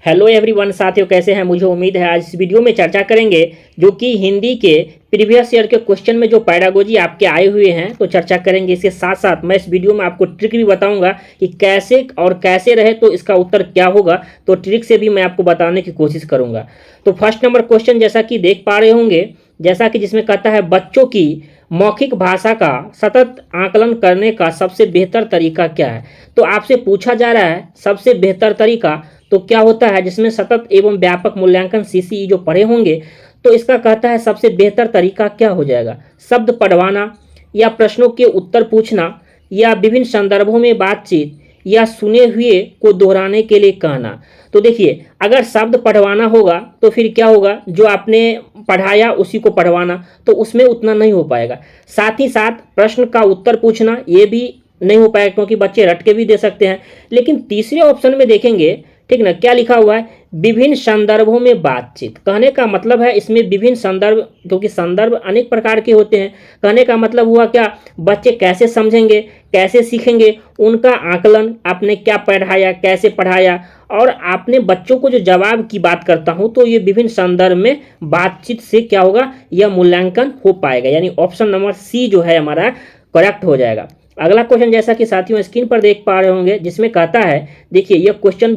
Hello everyone साथियों, कैसे हैं? मुझे उम्मीद है आज इस वीडियो में चर्चा करेंगे जो कि हिंदी के प्रीवियस ईयर के क्वेश्चन में जो पैडागोजी आपके आए हुए हैं तो चर्चा करेंगे। इसके साथ साथ मैं इस वीडियो में आपको ट्रिक भी बताऊंगा कि कैसे रहे तो इसका उत्तर क्या होगा, तो ट्रिक से भी मैं आपको बताने की कोशिश करूंगा। तो फर्स्ट नंबर क्वेश्चन जैसा कि देख पा रहे होंगे, जैसा कि जिसमें कहता है बच्चों की मौखिक भाषा का सतत आकलन करने का सबसे बेहतर तरीका क्या है। तो आपसे पूछा जा रहा है सबसे बेहतर तरीका तो क्या होता है, जिसमें सतत एवं व्यापक मूल्यांकन सीसीई जो पढ़े होंगे तो इसका कहता है सबसे बेहतर तरीका क्या हो जाएगा। शब्द पढ़वाना या प्रश्नों के उत्तर पूछना या विभिन्न संदर्भों में बातचीत या सुने हुए को दोहराने के लिए कहना। तो देखिए, अगर शब्द पढ़वाना होगा तो फिर क्या होगा, जो आपने पढ़ाया उसी को पढ़वाना, तो उसमें उतना नहीं हो पाएगा। साथ ही साथ प्रश्न का उत्तर पूछना ये भी नहीं हो पाएगा क्योंकि बच्चे रट के भी दे सकते हैं। लेकिन तीसरे ऑप्शन में देखेंगे, ठीक ना, क्या लिखा हुआ है, विभिन्न संदर्भों में बातचीत। कहने का मतलब है इसमें विभिन्न संदर्भ, क्योंकि संदर्भ अनेक प्रकार के होते हैं। कहने का मतलब हुआ क्या, बच्चे कैसे समझेंगे, कैसे सीखेंगे, उनका आकलन, आपने क्या पढ़ाया, कैसे पढ़ाया, और आपने बच्चों को जो जवाब की बात करता हूं तो ये विभिन्न संदर्भ में बातचीत से क्या होगा, यह मूल्यांकन हो पाएगा। यानी ऑप्शन नंबर सी जो है हमारा करेक्ट हो जाएगा। अगला क्वेश्चन जैसा कि साथियों स्क्रीन पर देख पा रहे होंगे, जिसमें कहता है, देखिए यह क्वेश्चन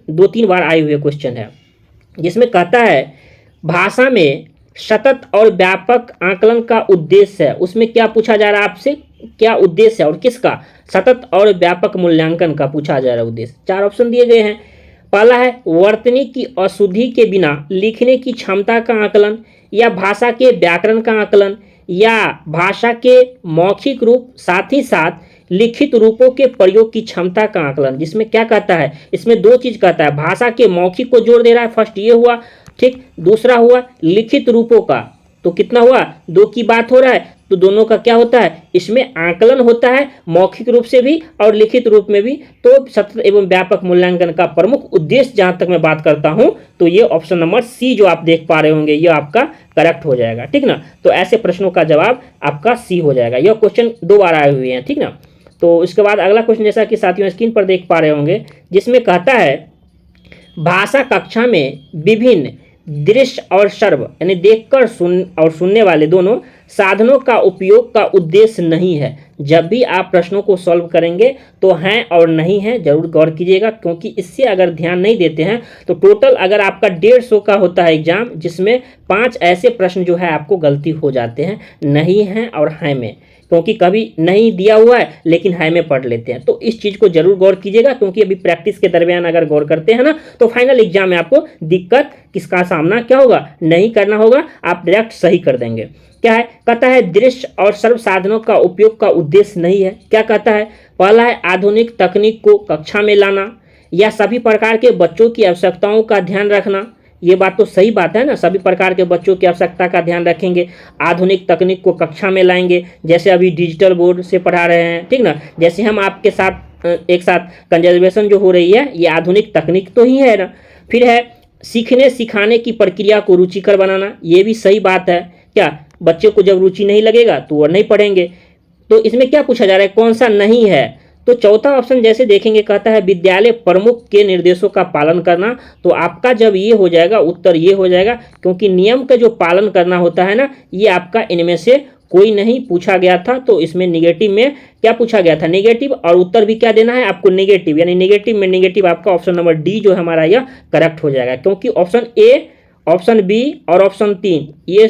2-3 बार आए हुए क्वेश्चन है, जिसमें कहता है भाषा में सतत और व्यापक आकलन का उद्देश्य है। उसमें क्या पूछा जा रहा है आपसे, क्या उद्देश्य है और किसका, सतत और व्यापक मूल्यांकन का पूछा जा रहा है उद्देश्य। 4 ऑप्शन दिए गए हैं। पहला है वर्तनी की अशुद्धि के बिना लिखने की क्षमता का आकलन, या भाषा के व्याकरण का आकलन, या भाषा के मौखिक रूप साथ ही साथ लिखित रूपों के प्रयोग की क्षमता का आकलन। जिसमें क्या कहता है, इसमें 2 चीज कहता है, भाषा के मौखिक को जोड़ दे रहा है, फर्स्ट ये हुआ, ठीक। दूसरा हुआ लिखित रूपों का, तो कितना हुआ, 2 की बात हो रहा है, तो दोनों का क्या होता है, इसमें आकलन होता है, मौखिक रूप से भी और लिखित रूप में भी। तो सतत एवं व्यापक मूल्यांकन का प्रमुख उद्देश्य जहां तक मैं बात करता हूं तो ये ऑप्शन नंबर सी जो आप देख पा रहे होंगे ये आपका करेक्ट हो जाएगा, ठीक ना। तो ऐसे प्रश्नों का जवाब आपका सी हो जाएगा। यह क्वेश्चन 2 बार आए हुए हैं, ठीक ना। तो इसके बाद अगला क्वेश्चन जैसा कि साथियों स्क्रीन पर देख पा रहे होंगे, जिसमें कहता है भाषा कक्षा में विभिन्न दृश्य और श्रव्य यानी देखकर सुनने वाले दोनों साधनों का उपयोग का उद्देश्य नहीं है। जब भी आप प्रश्नों को सॉल्व करेंगे तो हैं और नहीं है जरूर गौर कीजिएगा, क्योंकि इससे अगर ध्यान नहीं देते हैं तो टोटल अगर आपका 150 का होता है एग्जाम, जिसमें 5 ऐसे प्रश्न जो है आपको गलती हो जाते हैं नहीं हैं और हैं में, क्योंकि कभी नहीं दिया हुआ है लेकिन है में पढ़ लेते हैं। तो इस चीज़ को जरूर गौर कीजिएगा, क्योंकि अभी प्रैक्टिस के दरमियान अगर गौर करते हैं ना तो फाइनल एग्जाम में आपको दिक्कत किसका सामना क्या होगा, नहीं करना होगा, आप डायरेक्ट सही कर देंगे। क्या है, कहता है दृश्य और सर्व साधनों का उपयोग का उद्देश्य नहीं है। क्या कहता है, पहला है आधुनिक तकनीक को कक्षा में लाना, या सभी प्रकार के बच्चों की आवश्यकताओं का ध्यान रखना। ये बात तो सही बात है ना, सभी प्रकार के बच्चों की आवश्यकता का ध्यान रखेंगे, आधुनिक तकनीक को कक्षा में लाएंगे, जैसे अभी डिजिटल बोर्ड से पढ़ा रहे हैं, ठीक ना। जैसे हम आपके साथ एक साथ कंजर्वेशन जो हो रही है ये आधुनिक तकनीक तो ही है ना। फिर है सीखने सिखाने की प्रक्रिया को रुचिकर बनाना, ये भी सही बात है। क्या, बच्चे को जब रुचि नहीं लगेगा तो वो नहीं पढ़ेंगे। तो इसमें क्या पूछा जा रहा है, कौन सा नहीं है, तो चौथा ऑप्शन जैसे देखेंगे कहता है विद्यालय प्रमुख के निर्देशों का पालन करना। तो आपका जब ये हो जाएगा उत्तर ये हो जाएगा, क्योंकि नियम का जो पालन करना होता है ना, ये आपका इनमें से कोई नहीं पूछा गया था। तो इसमें निगेटिव में क्या पूछा गया था, नेगेटिव, और उत्तर भी क्या देना है आपको, नेगेटिव। यानी नेगेटिव में नेगेटिव आपका ऑप्शन नंबर डी जो हमारा यह करेक्ट हो जाएगा, क्योंकि ऑप्शन ए, ऑप्शन बी और ऑप्शन 3 ये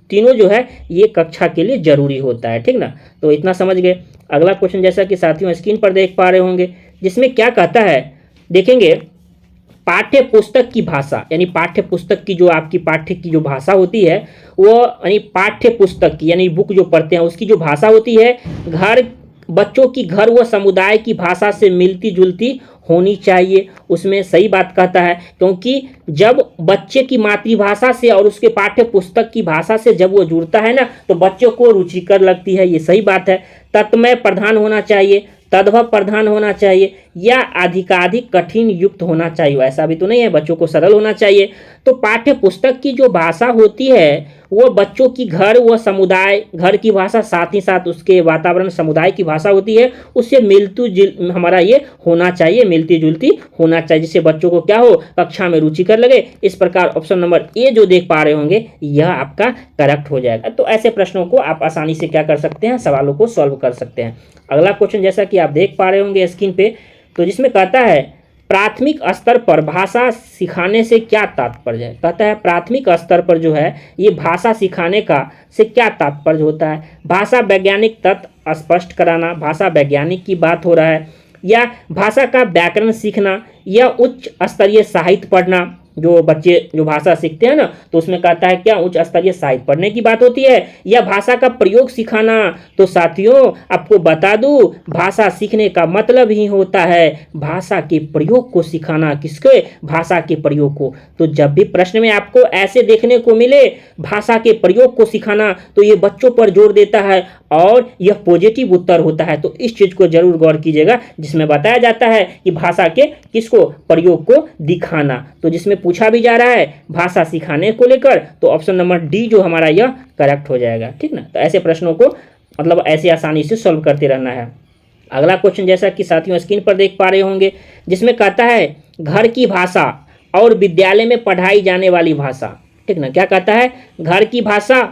तीनों जो है ये कक्षा के लिए जरूरी होता है, ठीक ना। तो इतना समझ गए। अगला क्वेश्चन जैसा कि साथियों स्क्रीन पर देख पा रहे होंगे, जिसमें क्या कहता है, देखेंगे पाठ्य पुस्तक की भाषा, यानी पाठ्य पुस्तक की जो आपकी पाठ्य की जो भाषा होती है वो, यानी पाठ्य पुस्तक की यानी बुक जो पढ़ते हैं उसकी जो भाषा होती है, बच्चों की घर व समुदाय की भाषा से मिलती जुलती होनी चाहिए। उसमें सही बात कहता है, क्योंकि जब बच्चे की मातृभाषा से और उसके पाठ्य पुस्तक की भाषा से जब वो जुड़ता है ना तो बच्चों को रुचिकर लगती है, ये सही बात है। तत्मय प्रधान होना चाहिए, तद्भव प्रधान होना चाहिए, या अधिकाधिक कठिन युक्त होना चाहिए? ऐसा भी तो नहीं है, बच्चों को सरल होना चाहिए। तो पाठ्य पुस्तक की जो भाषा होती है वो बच्चों की घर व समुदाय, घर की भाषा साथ ही साथ उसके वातावरण समुदाय की भाषा होती है, उससे मिलती हमारा ये होना चाहिए, मिलती जुलती होना चाहिए, जिससे बच्चों को क्या हो, कक्षा में रुचिकर लगे। इस प्रकार ऑप्शन नंबर ए जो देख पा रहे होंगे यह आपका करेक्ट हो जाएगा। तो ऐसे प्रश्नों को आप आसानी से क्या कर सकते हैं, सवालों को सॉल्व कर सकते हैं। अगला क्वेश्चन जैसा कि आप देख पा रहे होंगे स्क्रीन पे, तो जिसमें कहता है प्राथमिक स्तर पर भाषा सिखाने से क्या तात्पर्य है? कहता है प्राथमिक स्तर पर जो है ये भाषा सिखाने का से क्या तात्पर्य होता है? भाषा वैज्ञानिक तत्व स्पष्ट कराना, भाषा वैज्ञानिक की बात हो रहा है, या भाषा का व्याकरण सीखना, या उच्च स्तरीय साहित्य पढ़ना। जो बच्चे जो भाषा सीखते हैं ना, तो उसमें कहता है क्या, उच्च स्तरीय साहित्य पढ़ने की बात होती है, या भाषा का प्रयोग सिखाना। तो साथियों आपको बता दूं, भाषा सीखने का मतलब ही होता है भाषा के प्रयोग को सिखाना। किसके? भाषा के प्रयोग को। तो जब भी प्रश्न में आपको ऐसे देखने को मिले भाषा के प्रयोग को सिखाना, तो ये बच्चों पर जोर देता है और यह पॉजिटिव उत्तर होता है। तो इस चीज को जरूर गौर कीजिएगा, जिसमें बताया जाता है कि भाषा के किसको, प्रयोग को दिखाना। तो जिसमें पूछा भी जा रहा है भाषा सिखाने को लेकर, तो ऑप्शन नंबर डी जो हमारा यह करेक्ट हो जाएगा। ठीक ना, तो ऐसे प्रश्नों को मतलब ऐसे आसानी से सॉल्व करते रहना है। अगला क्वेश्चन जैसा कि साथियों स्क्रीन पर देख पा रहे होंगे, जिसमें कहता है घर की भाषा और विद्यालय में पढ़ाई जाने वाली भाषा। ठीक ना, क्या कहता है, घर की भाषा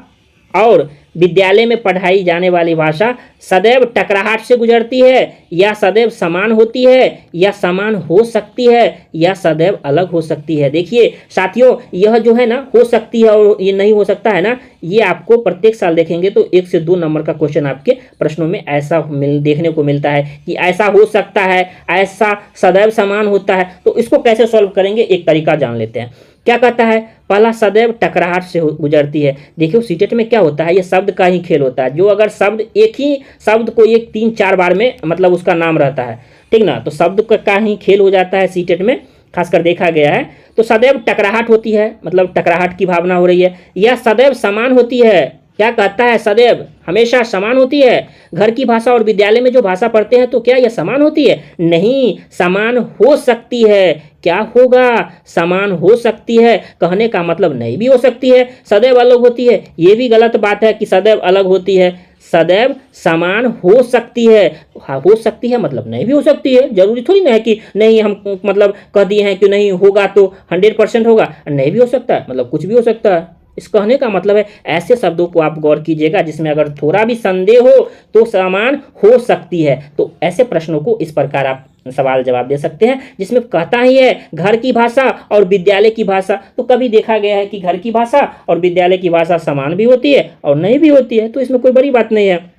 और विद्यालय में पढ़ाई जाने वाली भाषा सदैव टकराहट से गुजरती है, या सदैव समान होती है, या समान हो सकती है, या सदैव अलग हो सकती है। देखिए साथियों, यह जो है ना हो सकती है और ये नहीं हो सकता है ना, ये आपको प्रत्येक साल देखेंगे तो 1 से 2 नंबर का क्वेश्चन आपके प्रश्नों में ऐसा देखने को मिलता है कि ऐसा हो सकता है, ऐसा सदैव समान होता है। तो इसको कैसे सॉल्व करेंगे, एक तरीका जान लेते हैं। क्या कहता है, पहला सदैव टकराहट से गुजरती है। देखिए सीटेट में क्या होता है, ये शब्द का ही खेल होता है। जो अगर शब्द एक ही शब्द को 1-3-4 बार में मतलब उसका नाम रहता है, ठीक ना, तो शब्द का ही खेल हो जाता है सीटेट में, खासकर देखा गया है। तो सदैव टकराहट होती है, मतलब टकराहट की भावना हो रही है, या सदैव समान होती है। क्या कहता है, सदैव हमेशा समान होती है। घर की भाषा और विद्यालय में जो भाषा पढ़ते हैं तो क्या यह समान होती है? नहीं, समान हो सकती है। क्या होगा, समान हो सकती है। कहने का मतलब नहीं भी हो सकती है, सदैव अलग होती है। ये भी गलत बात है कि सदैव अलग होती है, सदैव समान हो सकती है। हो सकती है मतलब नहीं भी हो सकती है, जरूरी थोड़ी ना है कि नहीं हम मतलब कह दिए हैं कि नहीं होगा तो 100% होगा, नहीं भी हो सकता है मतलब कुछ भी हो सकता है। इस कहने का मतलब है ऐसे शब्दों को आप गौर कीजिएगा जिसमें अगर थोड़ा भी संदेह हो तो समान हो सकती है। तो ऐसे प्रश्नों को इस प्रकार आप सवाल जवाब दे सकते हैं, जिसमें कहता ही है घर की भाषा और विद्यालय की भाषा। तो कभी देखा गया है कि घर की भाषा और विद्यालय की भाषा समान भी होती है और नहीं भी होती है, तो इसमें कोई बड़ी बात नहीं है।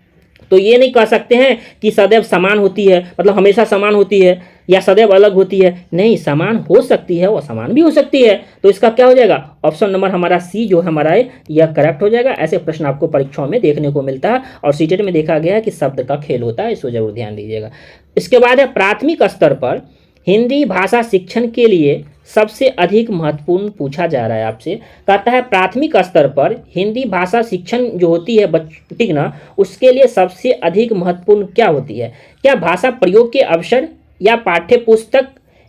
तो ये नहीं कह सकते हैं कि सदैव समान होती है मतलब हमेशा समान होती है या सदैव अलग होती है। नहीं, समान हो सकती है और समान भी हो सकती है। तो इसका क्या हो जाएगा, ऑप्शन नंबर हमारा सी जो हमारा है यह करेक्ट हो जाएगा। ऐसे प्रश्न आपको परीक्षाओं में देखने को मिलता है और सीटेट में देखा गया है कि शब्द का खेल होता है, इसको जरूर ध्यान दीजिएगा। इसके बाद है प्राथमिक स्तर पर हिंदी भाषा शिक्षण के लिए सबसे अधिक महत्वपूर्ण पूछा जा रहा है आपसे। कहता है प्राथमिक स्तर पर हिंदी भाषा शिक्षण जो होती है ठीक ना, उसके लिए सबसे अधिक महत्वपूर्ण क्या होती है? क्या भाषा प्रयोग के अवसर, या पाठ्य पुस्तक,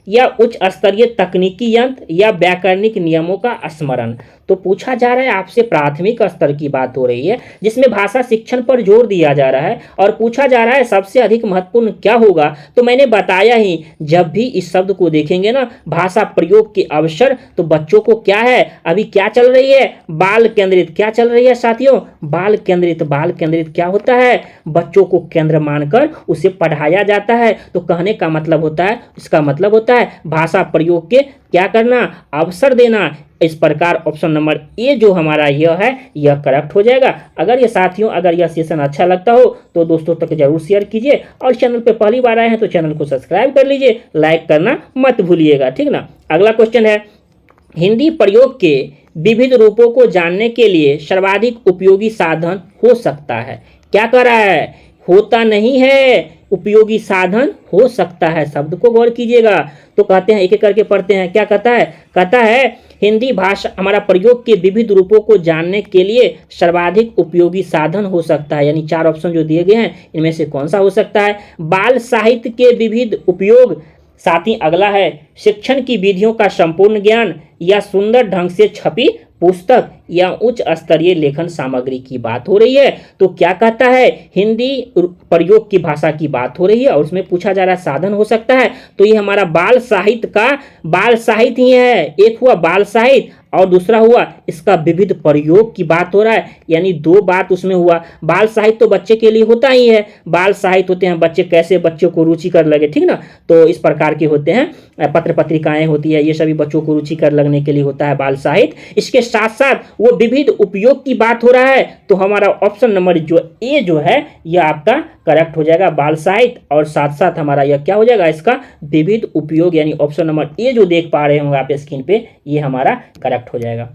या उच्च स्तरीय तकनीकी यंत्र, या व्याकरणिक नियमों का स्मरण? तो पूछा जा रहा है आपसे, प्राथमिक स्तर की बात हो रही है जिसमें भाषा शिक्षण पर जोर दिया जा रहा है और पूछा जा रहा है सबसे अधिक महत्वपूर्ण क्या होगा। तो मैंने बताया ही, जब भी इस शब्द को देखेंगे ना भाषा प्रयोग के अवसर, तो बच्चों को क्या है, अभी क्या चल रही है, बाल केंद्रित। क्या चल रही है साथियों, बाल केंद्रित। बाल केंद्रित क्या होता है, बच्चों को केंद्र मानकर उसे पढ़ाया जाता है। तो कहने का मतलब होता है, इसका मतलब होता है भाषा प्रयोग के क्या करना, अवसर देना। इस प्रकार ऑप्शन नंबर ए जो हमारा यह है यह करेक्ट हो जाएगा। अगर ये साथियों अगर यह सेशन अच्छा लगता हो तो दोस्तों तक जरूर शेयर कीजिए और चैनल पे पहली बार आए हैं तो चैनल को सब्सक्राइब कर लीजिए, लाइक करना मत भूलिएगा, ठीक ना। अगला क्वेश्चन है, हिंदी प्रयोग के विविध रूपों को जानने के लिए सर्वाधिक उपयोगी साधन हो सकता है। क्या कह रहा है, होता नहीं है, उपयोगी साधन हो सकता है। शब्द को गौर कीजिएगा। तो कहते हैं, एक एक करके पढ़ते हैं। क्या कहता है? कहता है हिंदी भाषा हमारा प्रयोग के विविध रूपों को जानने के लिए सर्वाधिक उपयोगी साधन हो सकता है। यानी 4 ऑप्शन जो दिए गए हैं इनमें से कौन सा हो सकता है? बाल साहित्य के विविध उपयोग। साथ ही अगला है शिक्षण की विधियों का संपूर्ण ज्ञान, या सुंदर ढंग से छपी पुस्तक, या उच्च स्तरीय लेखन सामग्री की बात हो रही है। तो क्या कहता है? हिंदी प्रयोग की भाषा की बात हो रही है और उसमें पूछा जा रहा है साधन हो सकता है। तो ये हमारा बाल साहित्य ही है। एक हुआ बाल साहित्य और दूसरा हुआ इसका विविध प्रयोग की बात हो रहा है। यानी 2 बात उसमें हुआ। बाल साहित्य तो बच्चे के लिए होता ही है। बाल साहित्य होते हैं बच्चे कैसे बच्चों को रुचिकर लगे, ठीक ना। तो इस प्रकार के होते हैं, पत्र पत्रिकाएं होती है, ये सभी बच्चों को रुचिकर लगने के लिए होता है बाल साहित्य। इसके साथ साथ वो विविध उपयोग की बात हो रहा है। तो हमारा ऑप्शन नंबर जो ए जो है यह आपका करेक्ट हो जाएगा, बाल साहित्य। और साथ साथ हमारा यह क्या हो जाएगा? इसका विविध उपयोग, यानी ऑप्शन नंबर ए जो देख पा रहे होंगे आप स्क्रीन पे, ये हमारा करेक्ट हो जाएगा।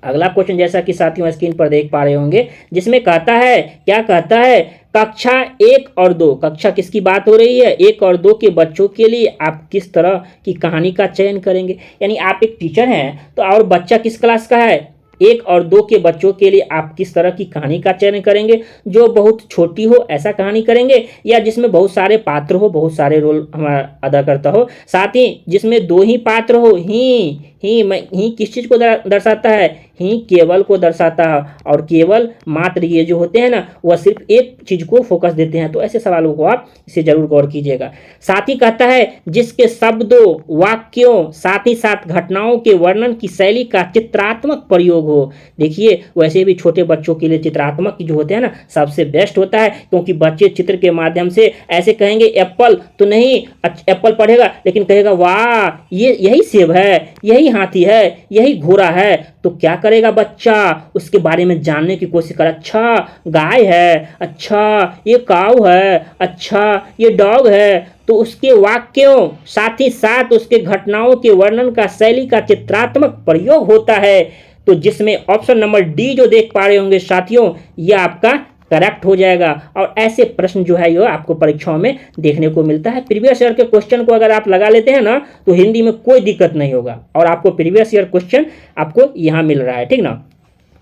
अगला क्वेश्चन जैसा कि साथियों स्क्रीन पर देख पा रहे होंगे, जिसमें कहता है, क्या कहता है? कक्षा 1 और 2, कक्षा किसकी बात हो रही है? 1 और 2 के बच्चों के लिए आप किस तरह की कहानी का चयन करेंगे? यानी आप एक टीचर हैं तो और बच्चा किस क्लास का है? 1 और 2 के बच्चों के लिए आप किस तरह की कहानी का चयन करेंगे? जो बहुत छोटी हो ऐसा कहानी करेंगे, या जिसमें बहुत सारे पात्र हो, बहुत सारे रोल हमारा अदा करता हो, साथ ही जिसमें 2 ही पात्र हो? ही किस चीज़ को दर्शाता है? ही केवल को दर्शाता है। और केवल मात्र ये जो होते हैं ना, वह सिर्फ एक चीज़ को फोकस देते हैं। तो ऐसे सवालों को आप इसे जरूर गौर कीजिएगा। साथ ही कहता है जिसके शब्दों, वाक्यों, साथ ही साथ घटनाओं के वर्णन की शैली का चित्रात्मक प्रयोग हो। देखिए वैसे भी छोटे बच्चों के लिए चित्रात्मक जो होते हैं ना सबसे बेस्ट होता है, क्योंकि बच्चे चित्र के माध्यम से ऐसे कहेंगे एप्पल तो नहीं, एप्पल पढ़ेगा लेकिन कहेगा वाह ये यही सेब है, यही हाथी है, यही घोड़ा है। तो क्या करेगा बच्चा? उसके बारे में जानने की कोशिश कर, अच्छा गाय है, अच्छा ये काऊ है, अच्छा ये डॉग है। तो उसके वाक्यों साथ ही साथ उसके घटनाओं के वर्णन का शैली का चित्रात्मक प्रयोग होता है। तो जिसमें ऑप्शन नंबर डी जो देख पा रहे होंगे साथियों, यह आपका करेक्ट हो जाएगा। और ऐसे प्रश्न जो है ये आपको परीक्षाओं में देखने को मिलता है। प्रीवियस ईयर के क्वेश्चन को अगर आप लगा लेते हैं ना तो हिंदी में कोई दिक्कत नहीं होगा, और आपको प्रीवियस ईयर क्वेश्चन आपको यहाँ मिल रहा है, ठीक ना।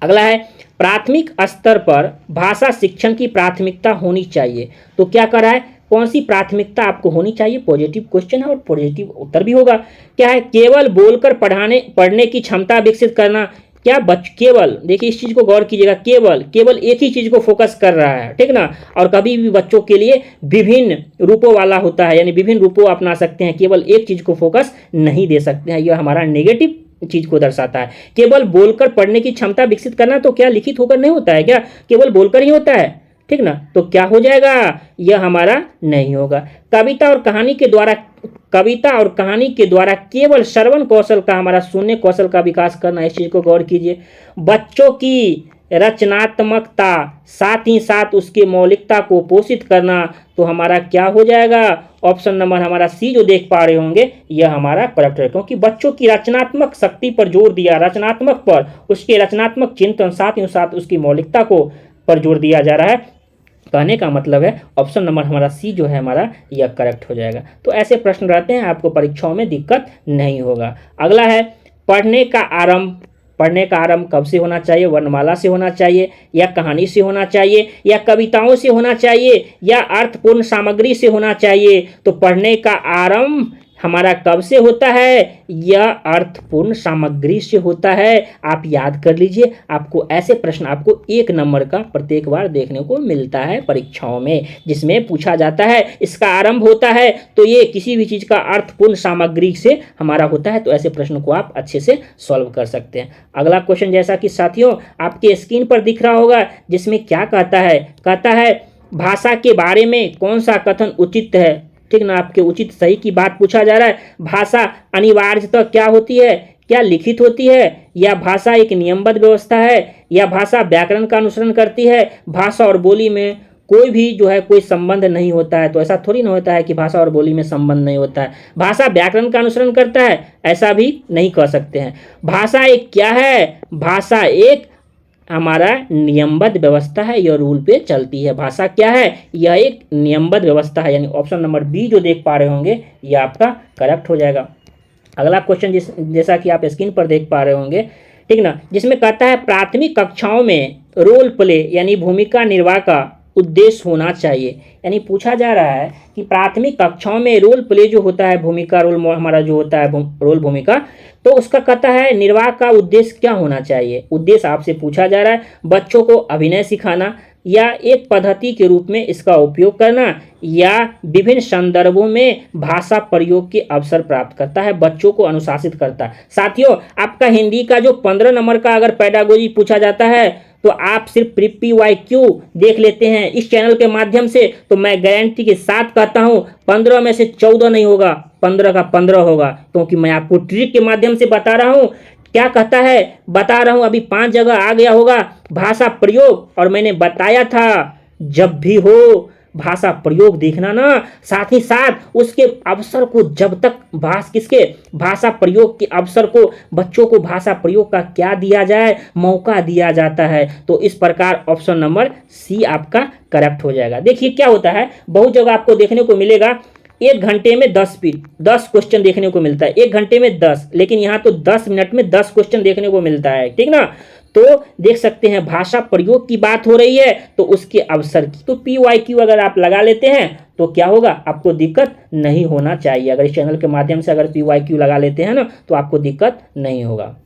अगला है प्राथमिक स्तर पर भाषा शिक्षण की प्राथमिकता होनी चाहिए। तो क्या कर रहा है? कौन सी प्राथमिकता आपको होनी चाहिए? पॉजिटिव क्वेश्चन है और पॉजिटिव उत्तर भी होगा। क्या है? केवल बोलकर पढ़ने की क्षमता विकसित करना। क्या केवल, देखिए इस चीज़ को गौर कीजिएगा, केवल एक ही चीज़ को फोकस कर रहा है, ठीक ना। और कभी भी बच्चों के लिए विभिन्न रूपों वाला होता है, यानी विभिन्न रूपों अपना सकते हैं, केवल एक चीज़ को फोकस नहीं दे सकते हैं। यह हमारा नेगेटिव चीज को दर्शाता है। केवल बोलकर पढ़ने की क्षमता विकसित करना तो क्या लिखित होकर नहीं होता है क्या? केवल बोलकर ही होता है, ठीक ना। तो क्या हो जाएगा? यह हमारा नहीं होगा। कविता और कहानी के द्वारा केवल श्रवण कौशल का, हमारा सुनने कौशल का विकास करना, इस चीज को गौर कीजिए। बच्चों की रचनात्मकता साथ ही साथ उसकी मौलिकता को पोषित करना, तो हमारा क्या हो जाएगा? ऑप्शन नंबर हमारा सी जो देख पा रहे होंगे यह हमारा करेक्ट है, क्योंकि बच्चों की रचनात्मक शक्ति पर जोर दिया, रचनात्मक पर, उसके रचनात्मक चिंतन साथ ही साथ उसकी मौलिकता को पर जोर दिया जा रहा है। कहने का मतलब है ऑप्शन नंबर हमारा सी जो है हमारा यह करेक्ट हो जाएगा। तो ऐसे प्रश्न रहते हैं, आपको परीक्षाओं में दिक्कत नहीं होगा। अगला है पढ़ने का आरंभ कब से होना चाहिए? वर्णमाला से होना चाहिए, या कहानी से होना चाहिए, या कविताओं से होना चाहिए, या अर्थपूर्ण सामग्री से होना चाहिए? तो पढ़ने का आरंभ हमारा कब से होता है? यह अर्थपूर्ण सामग्री से होता है। आप याद कर लीजिए, आपको ऐसे प्रश्न आपको 1 नंबर का प्रत्येक बार देखने को मिलता है परीक्षाओं में, जिसमें पूछा जाता है इसका आरंभ होता है तो ये किसी भी चीज़ का अर्थपूर्ण सामग्री से हमारा होता है। तो ऐसे प्रश्न को आप अच्छे से सॉल्व कर सकते हैं। अगला क्वेश्चन जैसा कि साथियों आपके स्क्रीन पर दिख रहा होगा, जिसमें क्या कहता है भाषा के बारे में कौन सा कथन उचित है, ठीक ना। आपके उचित सही की बात पूछा जा रहा है। भाषा अनिवार्यतः क्या होती है? क्या लिखित होती है, या भाषा एक नियमबद्ध व्यवस्था है, या भाषा व्याकरण का अनुसरण करती है? भाषा और बोली में कोई भी जो है कोई संबंध नहीं होता है। तो ऐसा थोड़ी ना होता है कि भाषा और बोली में संबंध नहीं होता है। भाषा व्याकरण का अनुसरण करता है, ऐसा भी नहीं कह सकते हैं। भाषा एक क्या है? भाषा एक हमारा नियमबद्ध व्यवस्था है, यह रूल पे चलती है। भाषा क्या है? यह एक नियमबद्ध व्यवस्था है, यानी ऑप्शन नंबर बी जो देख पा रहे होंगे यह आपका करेक्ट हो जाएगा। अगला क्वेश्चन जैसा कि आप स्क्रीन पर देख पा रहे होंगे, ठीक ना, जिसमें कहता है प्राथमिक कक्षाओं में रोल प्ले यानी भूमिका निर्वाह का उद्देश्य होना चाहिए। यानी पूछा जा रहा है कि प्राथमिक कक्षाओं में रोल प्ले जो होता है, भूमिका रोल हमारा जो होता है रोल भूमिका, तो उसका कहता है निर्वाह का उद्देश्य क्या होना चाहिए। उद्देश्य आपसे पूछा जा रहा है बच्चों को अभिनय सिखाना, या एक पद्धति के रूप में इसका उपयोग करना, या विभिन्न संदर्भों में भाषा प्रयोग के अवसर प्राप्त करता है, बच्चों को अनुशासित करता है। साथियों, आपका हिंदी का जो 15 नंबर का अगर पेडागोजी पूछा जाता है तो आप सिर्फ PYQ देख लेते हैं इस चैनल के माध्यम से, तो मैं गारंटी के साथ कहता हूं 15 में से 14 नहीं होगा, 15 का 15 होगा, क्योंकि मैं आपको ट्रिक के माध्यम से बता रहा हूं। क्या कहता है बता रहा हूं, अभी 5 जगह आ गया होगा भाषा प्रयोग, और मैंने बताया था जब भी हो भाषा प्रयोग देखना ना, साथ ही साथ उसके अवसर को, जब तक भाषा प्रयोग के अवसर को, बच्चों को भाषा प्रयोग का क्या दिया जाए, मौका दिया जाता है। तो इस प्रकार ऑप्शन नंबर सी आपका करेक्ट हो जाएगा। देखिए क्या होता है, बहुत जगह आपको देखने को मिलेगा 1 घंटे में 10 क्वेश्चन देखने को मिलता है, 1 घंटे में 10, लेकिन यहाँ तो 10 मिनट में 10 क्वेश्चन देखने को मिलता है, ठीक ना। तो देख सकते हैं भाषा प्रयोग की बात हो रही है तो उसके अवसर की, तो PYQ अगर आप लगा लेते हैं तो क्या होगा, आपको दिक्कत नहीं होना चाहिए। अगर इस चैनल के माध्यम से अगर PYQ लगा लेते हैं ना तो आपको दिक्कत नहीं होगा।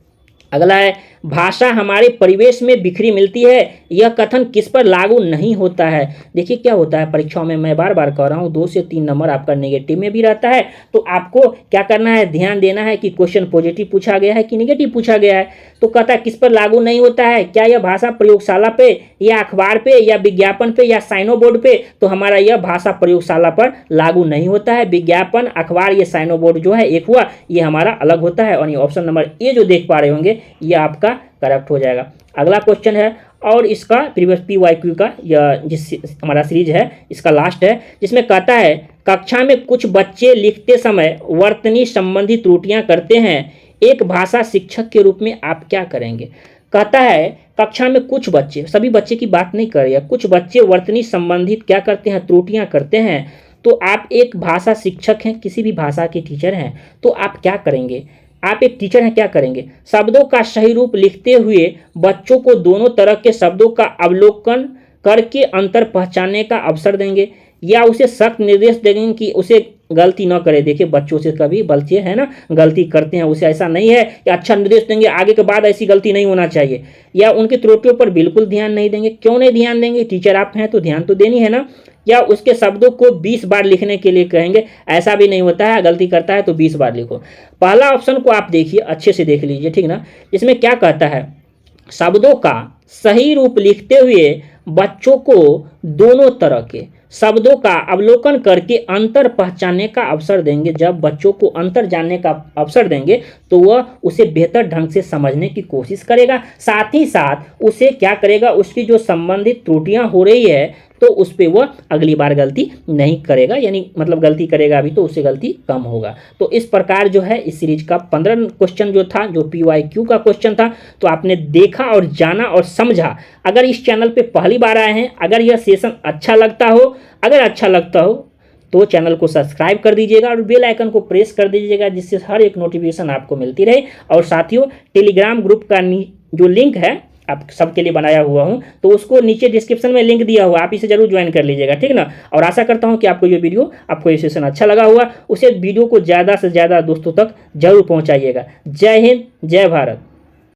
अगला है भाषा हमारे परिवेश में बिखरी मिलती है, यह कथन किस पर लागू नहीं होता है। देखिए क्या होता है परीक्षाओं में, मैं बार बार कह रहा हूँ 2 से 3 नंबर आपका नेगेटिव में भी रहता है, तो आपको क्या करना है, ध्यान देना है कि क्वेश्चन पॉजिटिव पूछा गया है कि नेगेटिव पूछा गया है। तो कहता है किस पर लागू नहीं होता है, क्या यह भाषा प्रयोगशाला पे, या अखबार पे, या विज्ञापन पे, या साइनो बोर्ड पे, तो हमारा यह भाषा प्रयोगशाला पर लागू नहीं होता है। विज्ञापन, अखबार, ये साइनो बोर्ड जो है एक हुआ, ये हमारा अलग होता है, और ये ऑप्शन नंबर ए जो देख पा रहे होंगे ये आपका करेक्ट हो जाएगा। अगला क्वेश्चन है, और इसका प्रीवियस PYQ का जिस हमारा सीरीज है इसका लास्ट है, जिसमें कहता है कक्षा में कुछ बच्चे लिखते समय वर्तनी संबंधी त्रुटियां करते हैं, एक भाषा शिक्षक के रूप में आप क्या करेंगे। कहता है कक्षा में कुछ बच्चे, सभी बच्चे की बात नहीं कर रही है, कुछ बच्चे वर्तनी संबंधित क्या करते हैं, त्रुटियां करते हैं, तो आप एक भाषा शिक्षक हैं, किसी भी भाषा के टीचर हैं, तो आप क्या करेंगे। आप एक टीचर हैं, क्या करेंगे, शब्दों का सही रूप लिखते हुए बच्चों को दोनों तरह के शब्दों का अवलोकन करके अंतर पहचानने का अवसर देंगे, या उसे सख्त निर्देश देंगे कि उसे गलती न करे। देखिए बच्चों से कभी बच्चे हैं ना गलती करते हैं, उसे ऐसा नहीं है कि अच्छा निर्देश देंगे आगे के बाद ऐसी गलती नहीं होना चाहिए, या उनकी त्रुटियों पर बिल्कुल ध्यान नहीं देंगे। क्यों नहीं ध्यान देंगे, टीचर आप हैं तो ध्यान तो देनी है ना। या उसके शब्दों को 20 बार लिखने के लिए कहेंगे, ऐसा भी नहीं होता है, गलती करता है तो 20 बार लिखो। पहला ऑप्शन को आप देखिए, अच्छे से देख लीजिए, ठीक ना। इसमें क्या कहता है, शब्दों का सही रूप लिखते हुए बच्चों को दोनों तरह के शब्दों का अवलोकन करके अंतर पहचानने का अवसर देंगे। जब बच्चों को अंतर जानने का अवसर देंगे तो वह उसे बेहतर ढंग से समझने की कोशिश करेगा, साथ ही साथ उसे क्या करेगा, उसकी जो संबंधित त्रुटियां हो रही है तो उस पर वह अगली बार गलती नहीं करेगा, यानी मतलब गलती करेगा अभी तो उससे गलती कम होगा। तो इस प्रकार जो है इस सीरीज का 15 क्वेश्चन जो था, जो PYQ का क्वेश्चन था, तो आपने देखा और जाना और समझा। अगर इस चैनल पे पहली बार आए हैं, अगर यह सेशन अच्छा लगता हो तो चैनल को सब्सक्राइब कर दीजिएगा और बेल आइकन को प्रेस कर दीजिएगा, जिससे हर एक नोटिफिकेशन आपको मिलती रहे। और साथियों, टेलीग्राम ग्रुप का जो लिंक है आप सबके लिए बनाया हुआ हूं, तो उसको नीचे डिस्क्रिप्शन में लिंक दिया हुआ, आप इसे जरूर ज्वाइन कर लीजिएगा, ठीक ना। और आशा करता हूं कि आपको ये वीडियो, आपको ये सेशन अच्छा लगा हुआ, उसे वीडियो को ज़्यादा से ज़्यादा दोस्तों तक जरूर पहुंचाइएगा। जय हिंद, जय भारत।